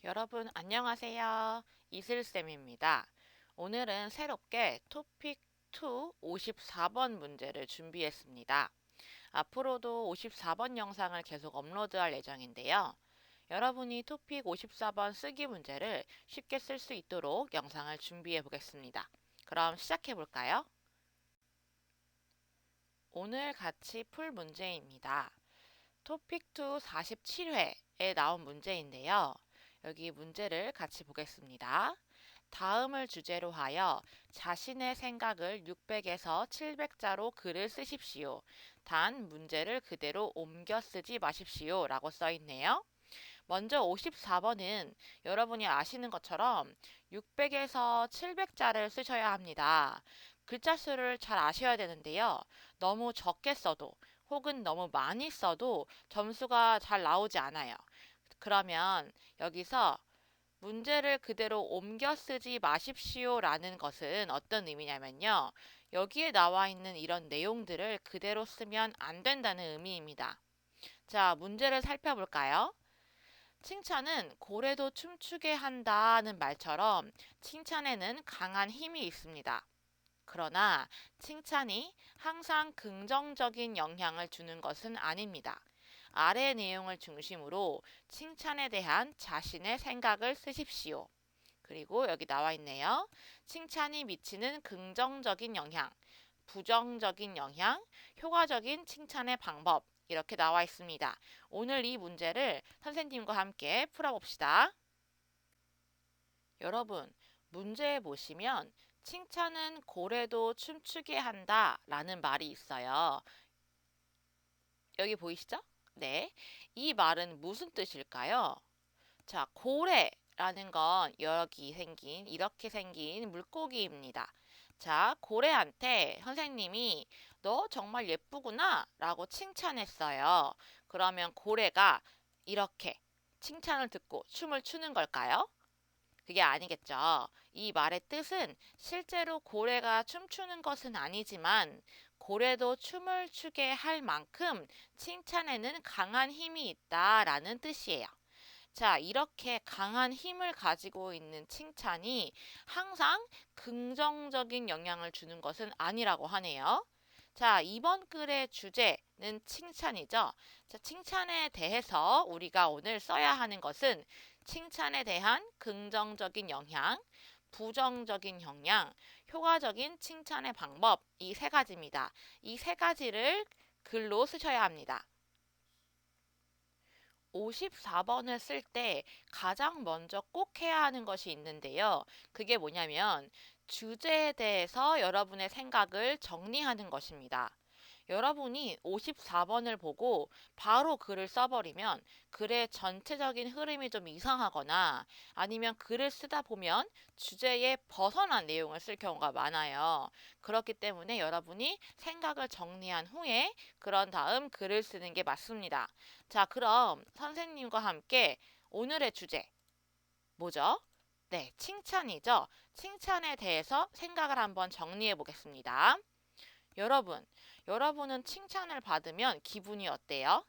여러분 안녕하세요. 이슬쌤입니다. 오늘은 새롭게 토픽 2 54번 문제를 준비했습니다. 앞으로도 54번 영상을 계속 업로드할 예정인데요. 여러분이 토픽 54번 쓰기 문제를 쉽게 쓸 수 있도록 영상을 준비해 보겠습니다. 그럼 시작해 볼까요? 오늘 같이 풀 문제입니다. 토픽 2 47회에 나온 문제인데요. 여기 문제를 같이 보겠습니다. 다음을 주제로 하여 자신의 생각을 600에서 700자로 글을 쓰십시오. 단 문제를 그대로 옮겨 쓰지 마십시오. 라고 써 있네요. 먼저 54번은 여러분이 아시는 것처럼 600에서 700자를 쓰셔야 합니다. 글자 수를 잘 아셔야 되는데요. 너무 적게 써도 혹은 너무 많이 써도 점수가 잘 나오지 않아요. 그러면 여기서 문제를 그대로 옮겨 쓰지 마십시오 라는 것은 어떤 의미냐면요. 여기에 나와 있는 이런 내용들을 그대로 쓰면 안 된다는 의미입니다. 자, 문제를 살펴볼까요? 칭찬은 고래도 춤추게 한다는 말처럼 칭찬에는 강한 힘이 있습니다. 그러나 칭찬이 항상 긍정적인 영향을 주는 것은 아닙니다. 아래 내용을 중심으로 칭찬에 대한 자신의 생각을 쓰십시오. 그리고 여기 나와 있네요. 칭찬이 미치는 긍정적인 영향, 부정적인 영향, 효과적인 칭찬의 방법. 이렇게 나와 있습니다. 오늘 이 문제를 선생님과 함께 풀어봅시다. 여러분, 문제에 보시면 칭찬은 고래도 춤추게 한다 라는 말이 있어요. 여기 보이시죠? 네. 이 말은 무슨 뜻일까요? 자, 고래라는 건 이렇게 생긴 물고기입니다. 자, 고래한테 선생님이 너 정말 예쁘구나 라고 칭찬했어요. 그러면 고래가 이렇게 칭찬을 듣고 춤을 추는 걸까요? 그게 아니겠죠. 이 말의 뜻은 실제로 고래가 춤추는 것은 아니지만 고래도 춤을 추게 할 만큼 칭찬에는 강한 힘이 있다라는 뜻이에요. 자, 이렇게 강한 힘을 가지고 있는 칭찬이 항상 긍정적인 영향을 주는 것은 아니라고 하네요. 자, 이번 글의 주제는 칭찬이죠. 자, 칭찬에 대해서 우리가 오늘 써야 하는 것은 칭찬에 대한 긍정적인 영향, 부정적인 영향, 효과적인 칭찬의 방법, 이 세 가지입니다. 이 세 가지를 글로 쓰셔야 합니다. 54번을 쓸 때 가장 먼저 꼭 해야 하는 것이 있는데요. 그게 뭐냐면 주제에 대해서 여러분의 생각을 정리하는 것입니다. 여러분이 54번을 보고 바로 글을 써버리면 글의 전체적인 흐름이 좀 이상하거나 아니면 글을 쓰다 보면 주제에 벗어난 내용을 쓸 경우가 많아요. 그렇기 때문에 여러분이 생각을 정리한 후에 그런 다음 글을 쓰는 게 맞습니다. 자, 그럼 선생님과 함께 오늘의 주제 뭐죠? 네, 칭찬이죠. 칭찬에 대해서 생각을 한번 정리해 보겠습니다. 여러분, 여러분은 칭찬을 받으면 기분이 어때요?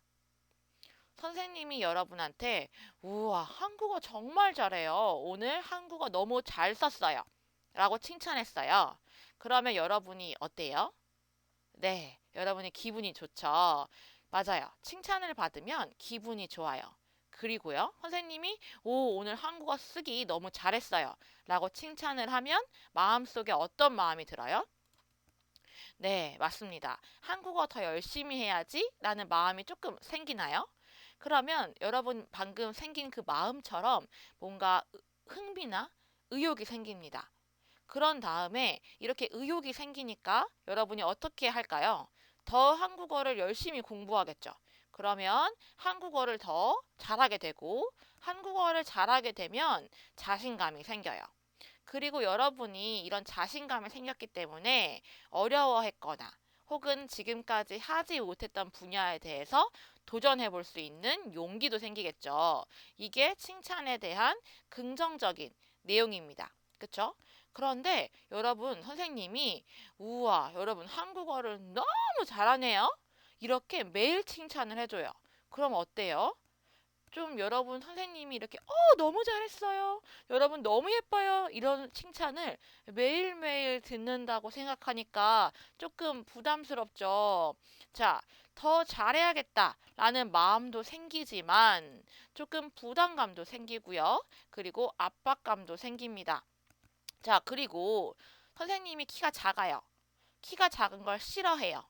선생님이 여러분한테 우와, 한국어 정말 잘해요. 오늘 한국어 너무 잘 썼어요. 라고 칭찬했어요. 그러면 여러분이 어때요? 네, 여러분의 기분이 좋죠. 맞아요. 칭찬을 받으면 기분이 좋아요. 그리고요, 선생님이 오늘 한국어 쓰기 너무 잘했어요. 라고 칭찬을 하면 마음속에 어떤 마음이 들어요? 네, 맞습니다. 한국어 더 열심히 해야지 라는 마음이 조금 생기나요? 그러면 여러분 방금 생긴 그 마음처럼 뭔가 흥미나 의욕이 생깁니다. 그런 다음에 이렇게 의욕이 생기니까 여러분이 어떻게 할까요? 더 한국어를 열심히 공부하겠죠. 그러면 한국어를 더 잘하게 되고 한국어를 잘하게 되면 자신감이 생겨요. 그리고 여러분이 이런 자신감이 생겼기 때문에 어려워했거나 혹은 지금까지 하지 못했던 분야에 대해서 도전해 볼 수 있는 용기도 생기겠죠. 이게 칭찬에 대한 긍정적인 내용입니다. 그쵸? 그런데 여러분, 선생님이 우와, 여러분 한국어를 너무 잘하네요. 이렇게 매일 칭찬을 해줘요. 그럼 어때요? 좀 여러분 선생님이 이렇게 너무 잘했어요. 여러분 너무 예뻐요. 이런 칭찬을 매일매일 듣는다고 생각하니까 조금 부담스럽죠. 자, 더 잘해야겠다라는 마음도 생기지만 조금 부담감도 생기고요. 그리고 압박감도 생깁니다. 자, 그리고 선생님이 키가 작아요. 키가 작은 걸 싫어해요.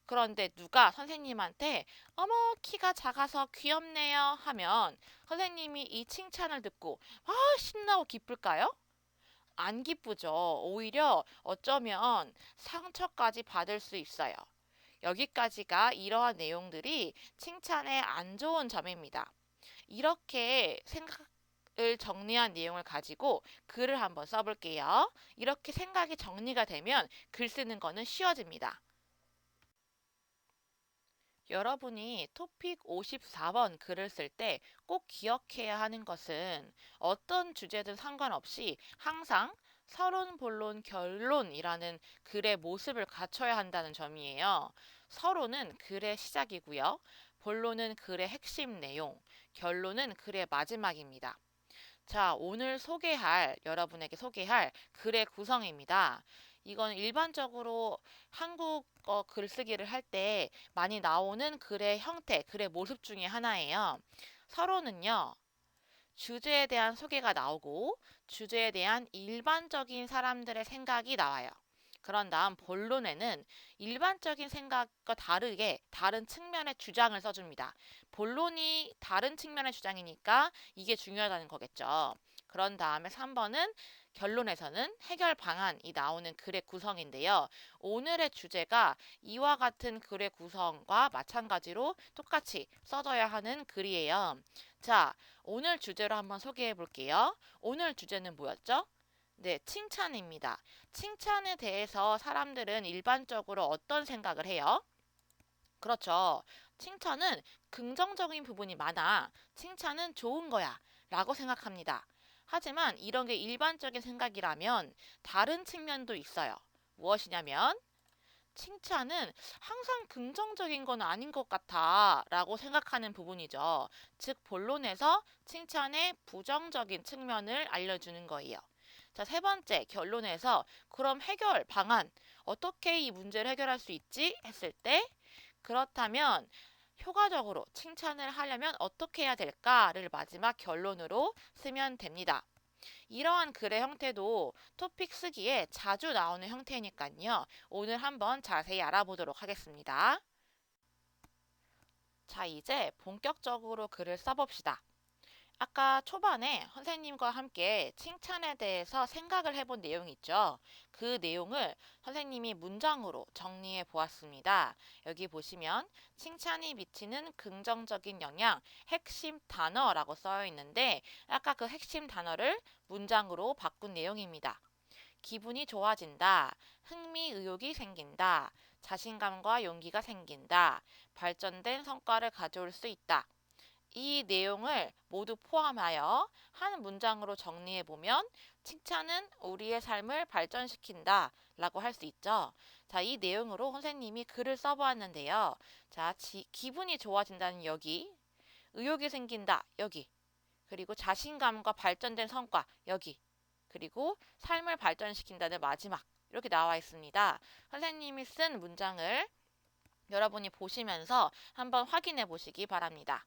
그런데 누가 선생님한테 어머, 키가 작아서 귀엽네요 하면 선생님이 이 칭찬을 듣고 신나고 기쁠까요? 안 기쁘죠. 오히려 어쩌면 상처까지 받을 수 있어요. 여기까지가 이러한 내용들이 칭찬의 안 좋은 점입니다. 이렇게 생각을 정리한 내용을 가지고 글을 한번 써볼게요. 이렇게 생각이 정리가 되면 글 쓰는 거는 쉬워집니다. 여러분이 토픽 54번 글을 쓸 때 꼭 기억해야 하는 것은 어떤 주제든 상관없이 항상 서론, 본론, 결론이라는 글의 모습을 갖춰야 한다는 점이에요. 서론은 글의 시작이고요. 본론은 글의 핵심 내용, 결론은 글의 마지막입니다. 자, 오늘 여러분에게 소개할 글의 구성입니다. 이건 일반적으로 한국어 글쓰기를 할 때 많이 나오는 글의 형태, 글의 모습 중에 하나예요. 서론은요, 주제에 대한 소개가 나오고, 주제에 대한 일반적인 사람들의 생각이 나와요. 그런 다음 본론에는 일반적인 생각과 다르게 다른 측면의 주장을 써줍니다. 본론이 다른 측면의 주장이니까 이게 중요하다는 거겠죠. 그런 다음에 3번은 결론에서는 해결 방안이 나오는 글의 구성인데요. 오늘의 주제가 이와 같은 글의 구성과 마찬가지로 똑같이 써져야 하는 글이에요. 자, 오늘 주제로 한번 소개해 볼게요. 오늘 주제는 뭐였죠? 네, 칭찬입니다. 칭찬에 대해서 사람들은 일반적으로 어떤 생각을 해요? 그렇죠. 칭찬은 긍정적인 부분이 많아. 칭찬은 좋은 거야. 라고 생각합니다. 하지만 이런 게 일반적인 생각이라면 다른 측면도 있어요. 무엇이냐면 칭찬은 항상 긍정적인 건 아닌 것 같아 라고 생각하는 부분이죠. 즉, 본론에서 칭찬의 부정적인 측면을 알려주는 거예요. 자, 세 번째, 결론에서 그럼 해결 방안, 어떻게 이 문제를 해결할 수 있지? 했을 때, 그렇다면 효과적으로 칭찬을 하려면 어떻게 해야 될까를 마지막 결론으로 쓰면 됩니다. 이러한 글의 형태도 토픽 쓰기에 자주 나오는 형태니까요. 오늘 한번 자세히 알아보도록 하겠습니다. 자, 이제 본격적으로 글을 써봅시다. 아까 초반에 선생님과 함께 칭찬에 대해서 생각을 해본 내용이 있죠. 그 내용을 선생님이 문장으로 정리해 보았습니다. 여기 보시면 칭찬이 미치는 긍정적인 영향, 핵심 단어라고 써여 있는데 아까 그 핵심 단어를 문장으로 바꾼 내용입니다. 기분이 좋아진다. 흥미, 의욕이 생긴다. 자신감과 용기가 생긴다. 발전된 성과를 가져올 수 있다. 이 내용을 모두 포함하여 한 문장으로 정리해 보면 칭찬은 우리의 삶을 발전시킨다 라고 할 수 있죠. 자, 이 내용으로 선생님이 글을 써보았는데요. 자, 기분이 좋아진다는 여기, 의욕이 생긴다 여기, 그리고 자신감과 발전된 성과 여기, 그리고 삶을 발전시킨다는 마지막 이렇게 나와 있습니다. 선생님이 쓴 문장을 여러분이 보시면서 한번 확인해 보시기 바랍니다.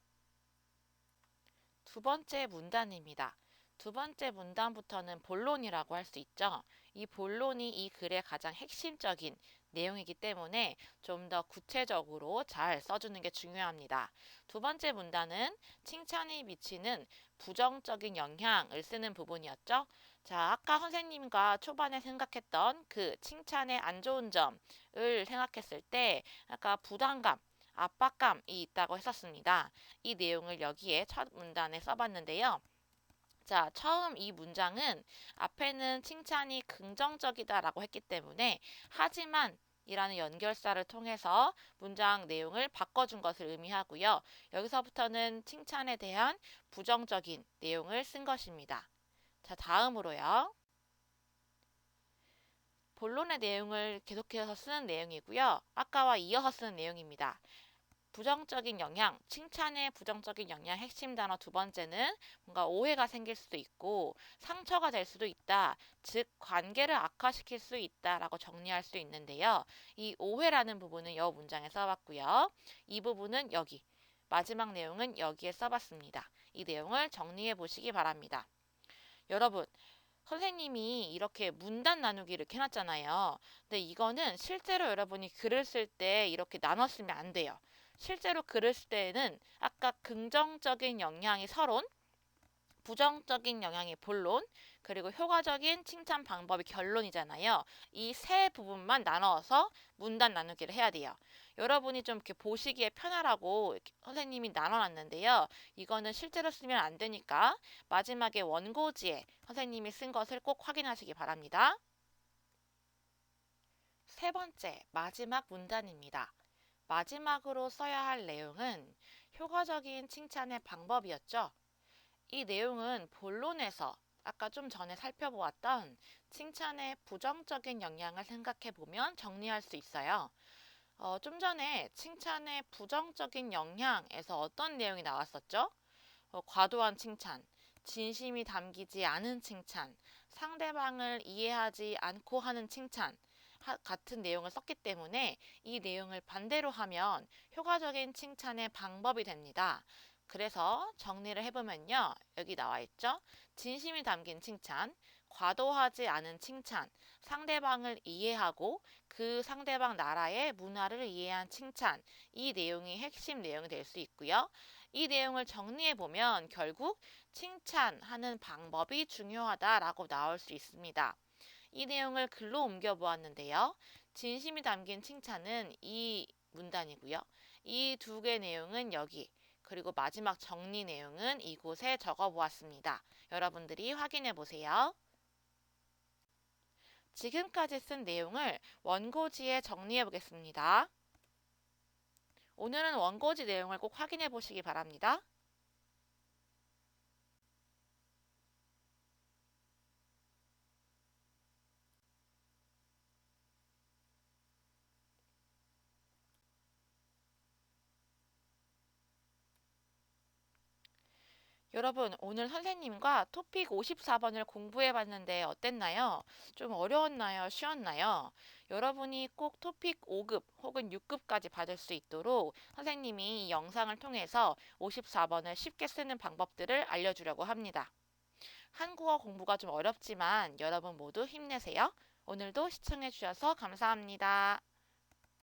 두 번째 문단입니다. 두 번째 문단부터는 본론이라고 할 수 있죠. 이 본론이 이 글의 가장 핵심적인 내용이기 때문에 좀 더 구체적으로 잘 써주는 게 중요합니다. 두 번째 문단은 칭찬이 미치는 부정적인 영향을 쓰는 부분이었죠. 자, 아까 선생님과 초반에 생각했던 그 칭찬의 안 좋은 점을 생각했을 때 아까 부담감, 압박감이 있다고 했었습니다. 이 내용을 여기에 첫 문단에 써봤는데요. 자, 처음 이 문장은 앞에는 칭찬이 긍정적이다라고 했기 때문에 하지만 이라는 연결사를 통해서 문장 내용을 바꿔준 것을 의미하고요. 여기서부터는 칭찬에 대한 부정적인 내용을 쓴 것입니다. 자, 다음으로요. 본론의 내용을 계속해서 쓰는 내용이고요. 아까와 이어서 쓰는 내용입니다. 부정적인 영향, 칭찬의 부정적인 영향 핵심 단어 두 번째는 뭔가 오해가 생길 수도 있고 상처가 될 수도 있다. 즉, 관계를 악화시킬 수 있다라고 정리할 수 있는데요. 이 오해라는 부분은 이 문장에 써봤고요. 이 부분은 여기, 마지막 내용은 여기에 써봤습니다. 이 내용을 정리해 보시기 바랍니다. 여러분, 선생님이 이렇게 문단 나누기 이렇게 해놨잖아요. 근데 이거는 실제로 여러분이 글을 쓸 때 이렇게 나눴으면 안 돼요. 실제로 글을 쓸 때는 아까 긍정적인 영향이 서론, 부정적인 영향이 본론, 그리고 효과적인 칭찬 방법이 결론이잖아요. 이 세 부분만 나눠서 문단 나누기를 해야 돼요. 여러분이 좀 이렇게 보시기에 편하라고 이렇게 선생님이 나눠놨는데요. 이거는 실제로 쓰면 안 되니까 마지막에 원고지에 선생님이 쓴 것을 꼭 확인하시기 바랍니다. 세 번째, 마지막 문단입니다. 마지막으로 써야 할 내용은 효과적인 칭찬의 방법이었죠. 이 내용은 본론에서 아까 좀 전에 살펴보았던 칭찬의 부정적인 영향을 생각해 보면 정리할 수 있어요. 좀 전에 칭찬의 부정적인 영향에서 어떤 내용이 나왔었죠? 과도한 칭찬, 진심이 담기지 않은 칭찬, 상대방을 이해하지 않고 하는 칭찬, 같은 내용을 썼기 때문에 이 내용을 반대로 하면 효과적인 칭찬의 방법이 됩니다. 그래서 정리를 해보면요. 여기 나와 있죠. 진심이 담긴 칭찬, 과도하지 않은 칭찬, 상대방을 이해하고 그 상대방 나라의 문화를 이해한 칭찬, 이 내용이 핵심 내용이 될 수 있고요. 이 내용을 정리해 보면 결국 칭찬하는 방법이 중요하다라고 나올 수 있습니다. 이 내용을 글로 옮겨 보았는데요. 진심이 담긴 칭찬은 이 문단이고요. 이 두 개 내용은 여기, 그리고 마지막 정리 내용은 이곳에 적어 보았습니다. 여러분들이 확인해 보세요. 지금까지 쓴 내용을 원고지에 정리해 보겠습니다. 오늘은 원고지 내용을 꼭 확인해 보시기 바랍니다. 여러분, 오늘 선생님과 토픽 54번을 공부해 봤는데 어땠나요? 좀 어려웠나요? 쉬웠나요? 여러분이 꼭 토픽 5급 혹은 6급까지 받을 수 있도록 선생님이 이 영상을 통해서 54번을 쉽게 쓰는 방법들을 알려주려고 합니다. 한국어 공부가 좀 어렵지만 여러분 모두 힘내세요. 오늘도 시청해 주셔서 감사합니다.